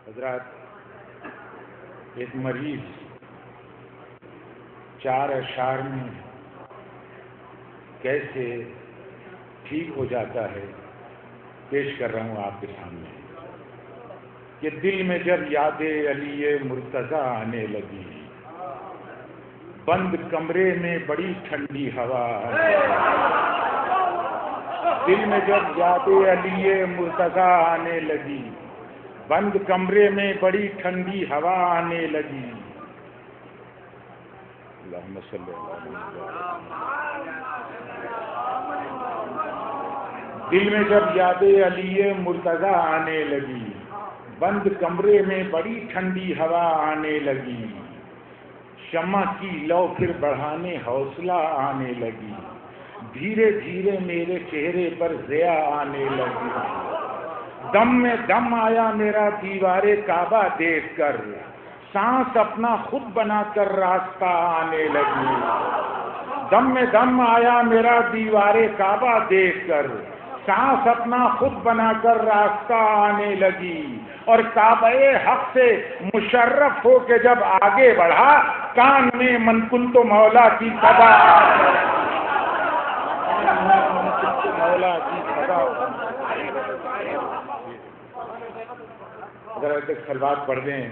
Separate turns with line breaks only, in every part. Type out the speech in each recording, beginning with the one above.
حضرات، ایک مریض 4 اشعار میں کیسے ٹھیک ہو جاتا ہے پیش کر رہا ہوں آپ کے سامنے کہ دل میں جب یاد علی مرتضیٰ آنے لگی، بند کمرے میں بڑی ٹھنڈی ہوا آنے لگی۔ دل میں جب یاد علی مرتضیٰ آنے لگی، بند کمرے میں بڑی ٹھنڈی ہوا آنے لگی۔ اللہم صلی اللہ علیہ وسلم۔ دل میں جب یاد علی مرتضیٰ آنے لگی، بند کمرے میں بڑی ٹھنڈی ہوا آنے لگی۔ شمع کی لو پھر بڑھانے حوصلہ آنے لگی، دھیرے دھیرے میرے چہرے پر ضیا آنے لگی۔ دم میں دم آیا میرا دیوار کعبہ دیکھ کر، سانس اپنا خود بنا کر راستہ آنے لگی۔ دم میں دم آیا میرا دیوار کعبہ دیکھ کر، سانس اپنا خود بنا کر راستہ آنے لگی۔ اور کعبہ حق سے مشرف ہو کے جب آگے بڑھا، کان میں من کنت مولا کی صدا مولا کی صدا۔ اگر ایک سلوات پڑھ دیں۔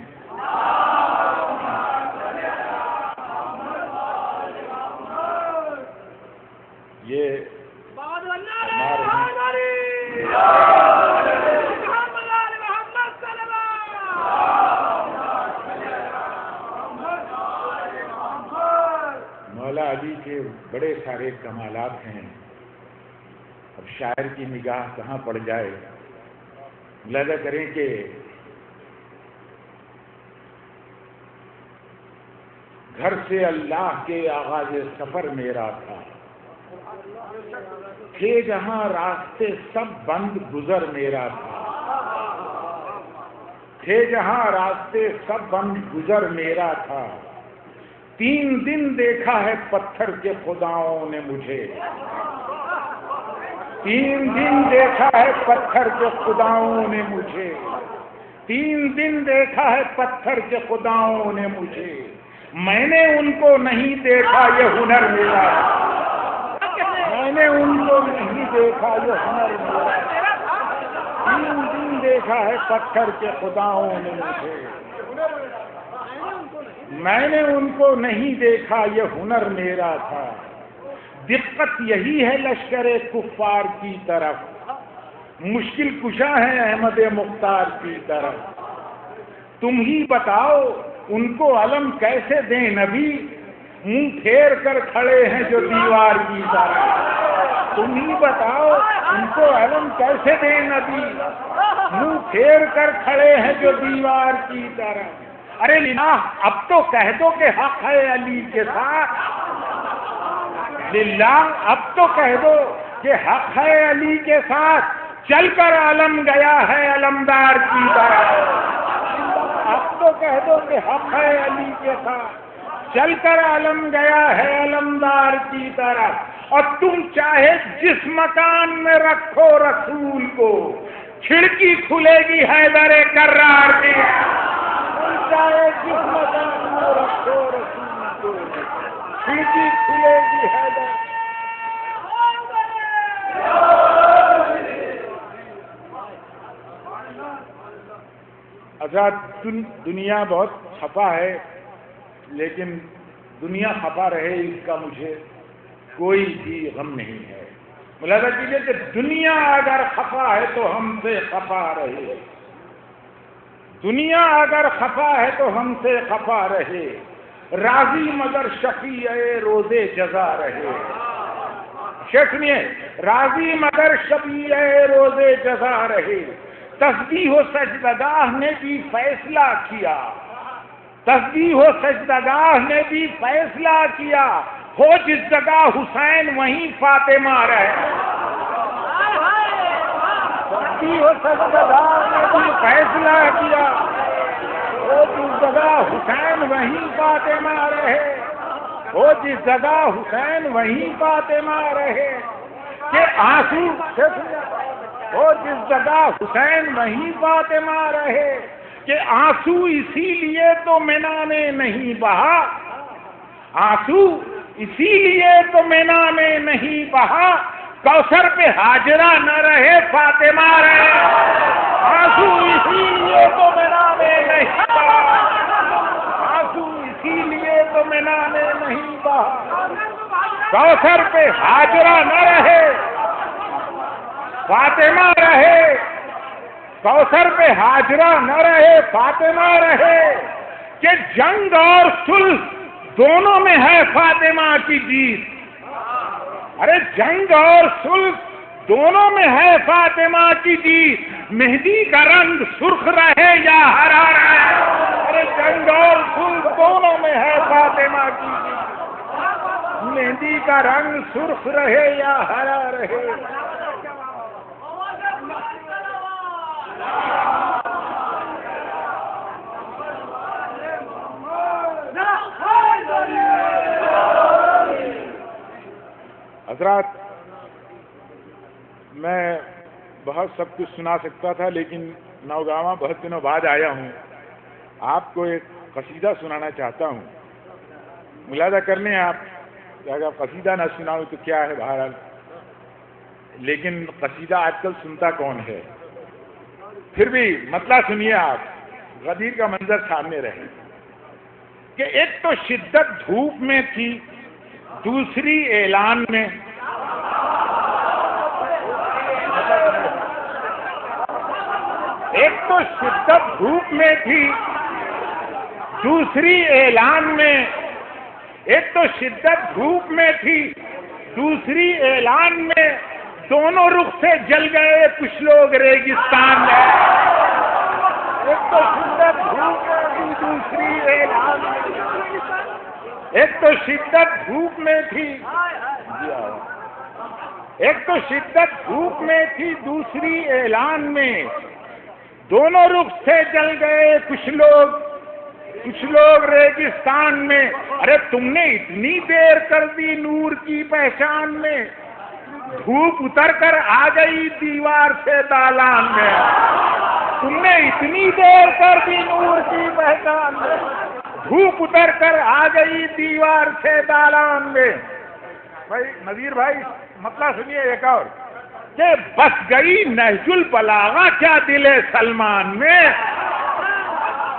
یہ مولا علی کے بڑے سارے کمالات ہیں، اب شاعر کی نگاہ کہاں پڑ جائے۔ ملاحظہ کریں کہ گھر سے اللہ کے آغاز سفر میرا تھا، تھے جہاں راستے سب بند گزر میرا تھا، تھے جہاں راستے سب بند گزر میرا تھا۔ 3 دن دیکھا ہے پتھر کے خداؤں نے مجھے، 3 دن دیکھا ہے پتھر کے خداؤں نے مجھے، 3 دن دیکھا ہے پتھر کے خداؤں نے مجھے۔ میں نے ان کو نہیں دیکھا یہ ہنر میرا، میں نے ان کو نہیں دیکھا یہ ہنر میرا۔ 3 دن دیکھا ہے پتھر کے خداؤں نے مجھے، میں نے ان کو نہیں دیکھا یہ ہنر میرا تھا۔ دقت یہی ہے لشکر کفار کی طرف، مشکل کشا ہے احمد مختار کی طرف۔ تم ہی بتاؤ ان کو علم کیسے دیں نبی، منہ پھیر کر کھڑے ہیں جو دیوار کی طرح۔ تم ہی بتاؤ ان کو علم کیسے دیں نبی، منہ پھیر کر کھڑے ہیں جو دیوار کی طرح۔ ارے للہ اب تو کہہ دو کہ حق ہے علی کے ساتھ، للہ اب تو کہہ دو کہ حق ہے علی کے ساتھ، چل کر علم گیا ہے علمدار کی طرح۔ اب تو کہہ دو کہ حق ہے علی کے ساتھ، چل کر علم گیا ہے علمدار کی طرف۔ اور تم چاہے جس مکان میں رکھو رسول کو، کھڑکی کھلے گی حیدر کرار کی۔ تم چاہے جس مکان میں رکھو رسول کو، کھڑکی کھلے گی حیدر۔ آزاد دنیا بہت خفا ہے، لیکن دنیا خفا رہے اس کا مجھے کوئی بھی غم نہیں ہے۔ ملاحظہ کیجیے کہ دنیا اگر خفا ہے تو ہم سے خفا رہے، دنیا اگر خفا ہے تو ہم سے خفا رہے، راضی مگر شفیع روز جزا رہے۔ شیخ سنیے، راضی مگر شفیع روز جزا رہے۔ تسبیح و سجدگاہ نے بھی فیصلہ کیا، تسبیح و سجدگاہ نے بھی فیصلہ کیا، ہو جس جگہ حسین وہیں فاطمہ رہے۔ تسبیح و سجدگاہ نے بھی فیصلہ کیا، ہو جس جگہ حسین وہیں فاطمہ رہے، ہو جس جگہ حسین وہیں فاطمہ رہے۔ کہ آنسو ہو جس جگہ حسین وہیں فاطمہ رہے، کہ آنسو اسی لیے تو مینا میں نہیں بہا، آنسو اسی لیے تو مینا میں نہیں بہا، کوثر پہ حاجرہ نہ رہے فاطمہ رہے، آنسو اسی لیے تو مینا میں نہیں بہا، آنسو اسی لیے تو مینا میں نہیں بہا، کوثر پہ حاجرہ نہ رہے فاطمہ رہے، کوثر پہ حاجرہ نہ رہے فاطمہ رہے، کہ جنگ اور صلح دونوں میں ہے فاطمہ کی جیت، ارے جنگ اور صلح دونوں میں ہے فاطمہ کی جیت، مہندی کا رنگ سرخ رہے یا ہرا رہے، ارے جنگ اور صلح دونوں میں ہے فاطمہ کی جیت، مہندی کا رنگ سرخ رہے یا ہرا رہے۔ حضرات، میں بہت سب کچھ سنا سکتا تھا، لیکن نوگاواں بہت دنوں بعد آیا ہوں، آپ کو ایک قصیدہ سنانا چاہتا ہوں، ملاحظہ کر لیں آپ کہ اگر قصیدہ نہ سناؤں تو کیا ہے بہرحال، لیکن قصیدہ آج کل سنتا کون ہے، پھر بھی مطلب سنیے آپ، غدیر کا منظر سامنے رہے کہ ایک تو شدت دھوپ میں تھی، دوسری اعلان میں، ایک تو شدت دھوپ میں تھی، دوسری اعلان میں، ایک تو شدت دھوپ میں تھی، دوسری اعلان میں، دونوں رخ سے جل گئے کچھ لوگ ریگستان میں، ایک تو شدت دھوپ میں تھی، دوسری اعلان میں، ایک تو شدت دھوپ میں تھی، ایک تو شدت دھوپ میں تھی، دوسری اعلان میں، دونوں رخ سے جل گئے کچھ لوگ ریگستان میں، ارے تم نے اتنی دیر کر دی نور کی پہچان میں، دھوپ اتر کر آ گئی دیوار سے دالان میں، تم نے اتنی دیر کر دی نور کی پہچان میں، دھوپ اتر کر آ گئی دیوار سے دالان میں۔ بھائی نذیر بھائی مطلب سنیے ایک اور، کہ بس گئی نہج البلاغہ کیا دل سلمان میں،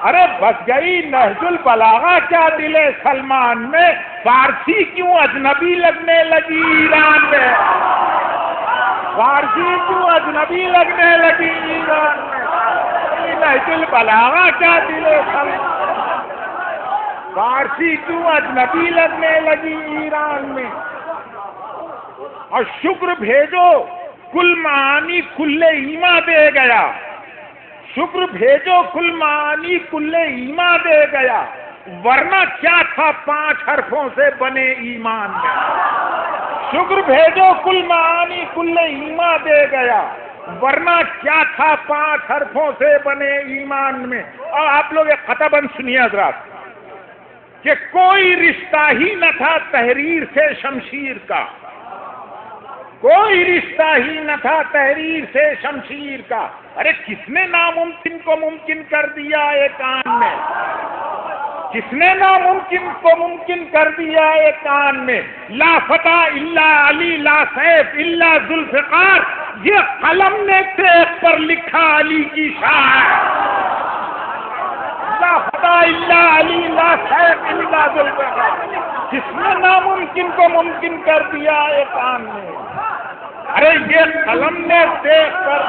ارے بس گئی نہج البلاغہ کیا دل سلمان میں، فارسی کیوں اجنبی لگنے لگی ایران میں، فارسی کیوں اجنبی لگنے لگی ایران میں، نہج البلاغہ کیا دل سلمان، فارسی کیوں اجنبی لگنے لگی ایران میں، اور شکر بھیجو کل معانی کل ایما دے گیا، شکر بھیجو کل معانی کل ایما دے گیا، ورنہ کیا تھا 5 حرفوں سے بنے ایمان میں، شکر بھیجو کل معانی کل ایما دے گیا، ورنہ کیا تھا 5 حرفوں سے بنے ایمان میں۔ اور آپ لوگ ایک خطا بند سنیے حضرات، کہ کوئی رشتہ ہی نہ تھا تحریر سے شمشیر کا، کوئی رشتہ ہی نہ تھا تحریر سے شمشیر کا، ارے کس نے ناممکن کو ممکن کر دیا ایک آن میں، کس نے ناممکن کو ممکن کر دیا ایک آن میں، لا فتح الا علی لا سیف الا ذوالفقار، یہ قلم نے تیغ پر لکھا علی کی شان، لا فتح الا علی لا سیف الا ذوالفقار، جس نے ناممکن کو ممکن کر دیا ایک آن میں، ارے یہ قلم نے تیغ پر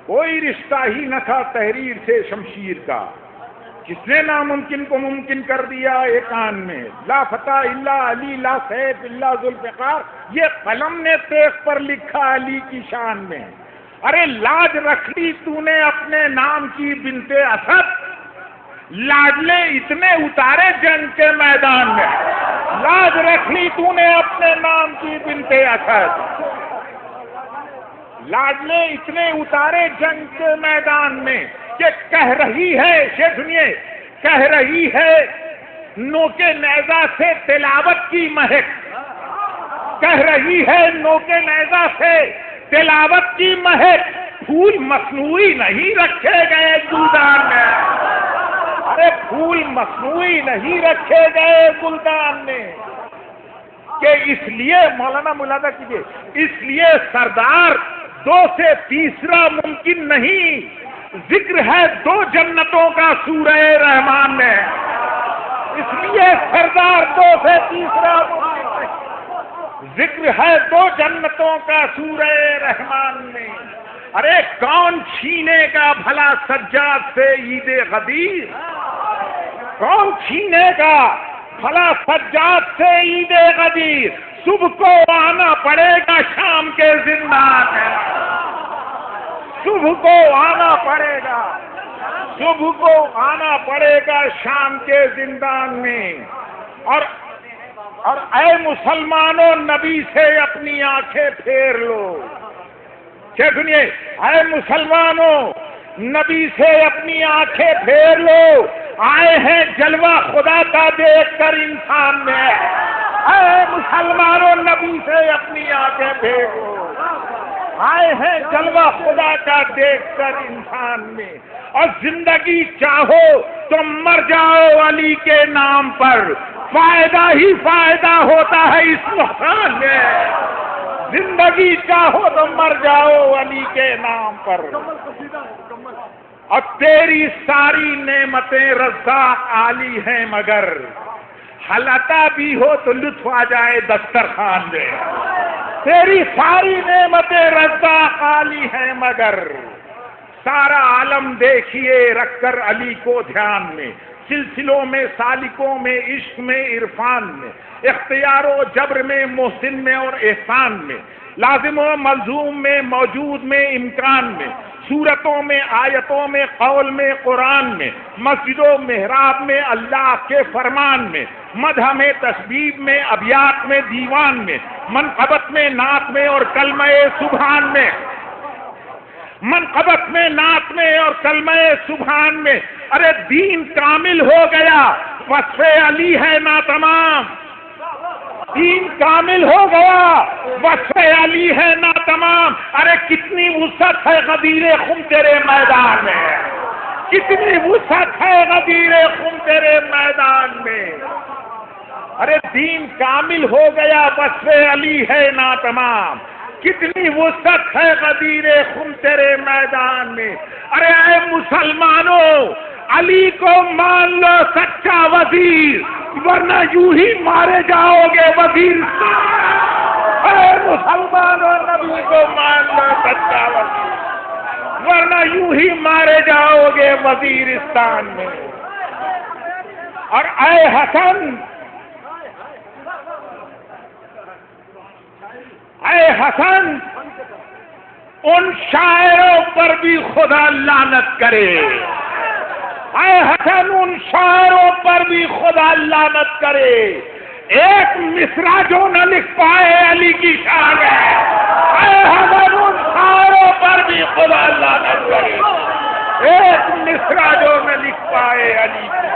کوئی رشتہ ہی نہ تھا تحریر سے شمشیر کا، جس نے ناممکن کو ممکن کر دیا ایک آن میں، لا فتح الا علی لا سیف الا ذوالفقار، یہ قلم نے تیغ پر لکھا علی کی شان میں، ارے لاج رکھ لی تو نے اپنے نام کی بنت اسد، لاڈلے اتنے اتارے جنگ کے میدان میں، لاج رکھ لی تو نے اپنے نام کی بنت اسد، لاڈلے اتنے اتارے جنگ کے میدان میں کہ کہہ رہی ہے، یہ سنیے، کہہ رہی ہے نوکے نیزہ سے تلاوت کی مہک، کہہ رہی ہے نوکے نیزہ سے تلاوت کی مہک، پھول مصنوعی نہیں رکھے گئے گلدان میں، ارے پھول مصنوعی نہیں رکھے گئے گلدان میں، کہ اس لیے مولانا ملاحظہ کیجیے، اس لیے سردار دو سے تیسرا ممکن نہیں، ذکر ہے دو جنتوں کا سورہ رحمان میں، اس لیے سردار دو سے تیسرا ممکن نہیں، ذکر ہے دو جنتوں کا سورہ رحمان میں۔ ارے کون چھینے گا بھلا سجاد سے عید غدیر، کون چھینے گا بھلا سجاد سے عید غدیر، صبح کو آنا پڑے گا شام کے زندان میں، صبح کو آنا پڑے گا، صبح کو آنا پڑے گا شام کے زندان میں۔ اور اے مسلمانوں نبی سے اپنی آنکھیں پھیر لو، کیا سنیے، اے مسلمانوں نبی سے اپنی آنکھیں پھیر لو، آئے ہیں جلوہ خدا کا دیکھ کر انسان میں، اے مسلمانوں نبی سے اپنی آنکھیں پھیر لو، آئے ہیں جلوہ خدا کا دیکھ کر انسان میں، اور زندگی چاہو تو مر جاؤ علی کے نام پر، فائدہ ہی فائدہ ہوتا ہے اس نقصان میں، زندگی چاہو تو مر جاؤ علی کے نام پر، اور تیری ساری نعمتیں رزاق عالی ہیں مگر حلقہ بھی ہو تو لطف آ جائے دسترخوان میں، تیری ساری نعمتیں رزاق عالی ہیں مگر سارا عالم دیکھیے رکھ کر علی کو دھیان میں، سلسلوں میں سالکوں میں عشق میں عرفان میں، اختیار و جبر میں محسن میں اور احسان میں، لازم و ملزوم میں موجود میں امکان میں، صورتوں میں آیتوں میں قول میں قرآن میں، مسجد و محراب میں اللہ کے فرمان میں، مدح میں تسبیح میں ابیات میں دیوان میں، منقبت میں نعت میں اور کلمہ سبحان میں، منقبت میں نعت میں اور کلمہ سبحان میں، ارے دین کامل ہو گیا وصف علی ہے نا تمام، دین کامل ہو گیا وصف علی ہے نا تمام، ارے کتنی وسعت ہے غدیر خم تیرے میدان میں، کتنی وسعت ہے غدیر خم تیرے میدان میں، ارے دین کامل ہو گیا وصف علی ہے نا تمام، کتنی وسعت ہے غدیر خم تیرے میدان میں، ارے اے مسلمانوں علی کو مان لو سچا وزیر ورنہ یوں ہی مارے جاؤ گے وزیرستان، اے مسلمانوں نبی کو مان لو سچا وزیر ورنہ یوں ہی مارے جاؤ گے وزیرستان میں، اور اے حسن، اے حسن ان شاعروں پر بھی خدا لعنت کرے، اے حسن ان شاعروں پر بھی خدا لعنت کرے، ایک مصرع جو نہ لکھ پائے علی کی شان ہے، اے حسن ان شاعروں پر بھی خدا لعنت کرے، ایک مصرع جو نہ لکھ پائے علی کی